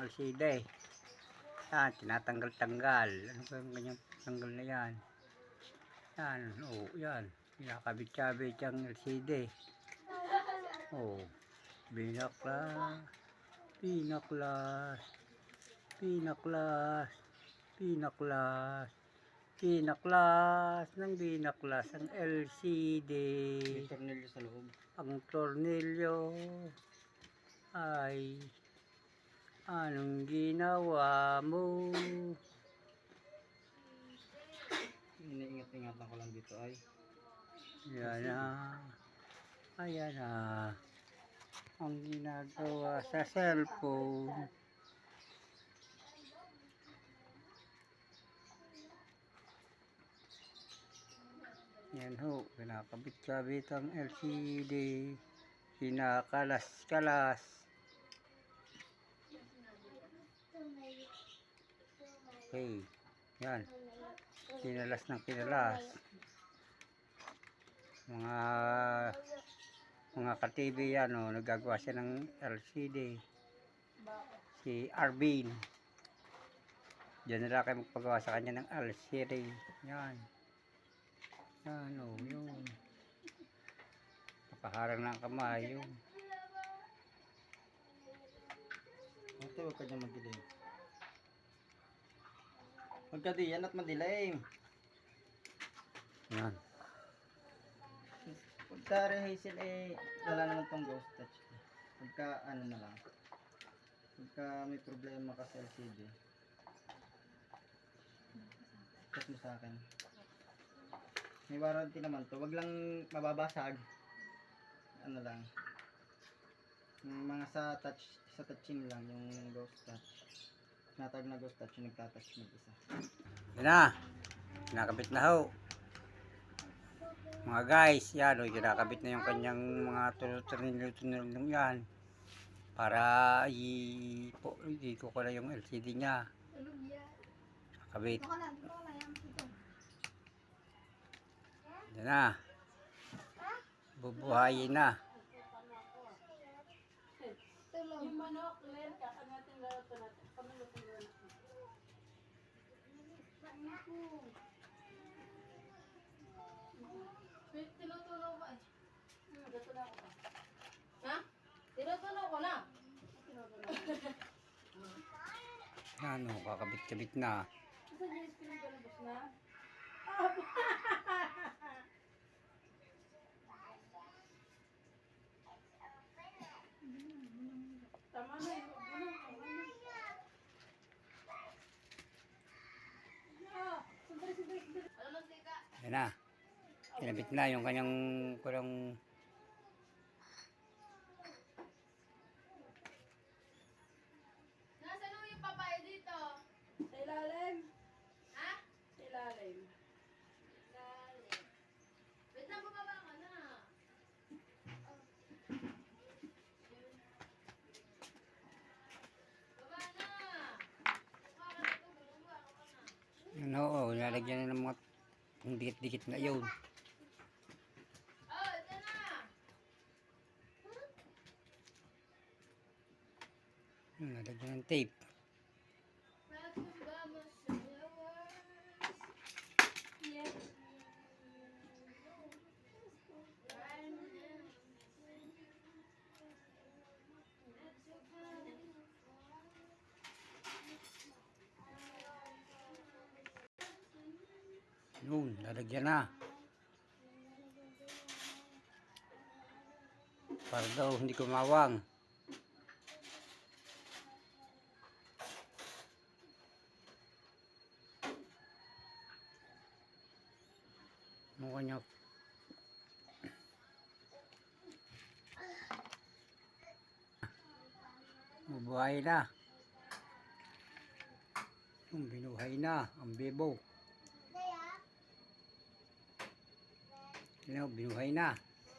LCD. Yan, tinatanggal-tanggal. Ano ba yung ganyang tanggal na yan? Yan, oh, yan. Pinakabit-kabit yung LCD. Oh, binaklas. Pinaklas. Pinaklas. Pinaklas. Pinaklas ng binaklas ang LCD. May tornilyo sa loob. Ang tornilyo ay anong ginawa mo? Iniingat-ingatan ko lang dito ay. Yan na. Ayan na. Ang ginagawa sa cellphone. Yan ho, pinakabit-kabit ang LCD, kinakalas-kalas. Okay, yan, kinalas ng kinalas. Mga ka-TV yan, oh, nagagawa siya ng LCD. Si Arvin, diyan nila kayo magpagawa sa kanya ng LCD. Yan. Yan o, yun. Nakaharang ng kamay, yun. Ate, huwag ka dyan madilim. Huwag ka diyan at madilim. Yan. Pagka rehazel wala naman tong ghost touch. Pagka ano na lang. Pagka may problema ka sa LCD. Chat mo sa akin. May warranty naman to. Wag lang mababasag. Ano lang. Yung mga sa touching lang yung ghost touch. Natag na ghost touch yung nagtatouch mag-isa. Yan na. Kinakabit na ho. Mga guys, yan o. Kinakabit na yung kanyang mga tunil-tunil yan. Para dito ko na yung LCD niya. Kakabit. Yan na. Bubuhayin na. Yung manok, Len, kakanatin lahat natin. Pamalutin mo natin. Tinutunaw ba? Tinutunaw ko ba? Ha? Tinutunaw ko na. Tinutunaw ko. Yan o, kakabit-kabit na. Isa niya yung screen ko na bus na? Tama na yun. Yan na. Kinabit na yung kanyang kurang. Nasaan yung papaya dito? Sa ilalim. Ha? Sa ilalim. Ilalim. Wait lang, bumaba ka na. Baba na. Yan o, nalagyan na ng mga dikit-dikit na yun. Oh, ito na. Nalagyan ng tape. Vamos sa flowers. Yeah. Yun, nalagyan na. Para daw hindi kumawang. Mukha niya. Mabuhay na. Yung binuhay na ang bebo. Binuhay na.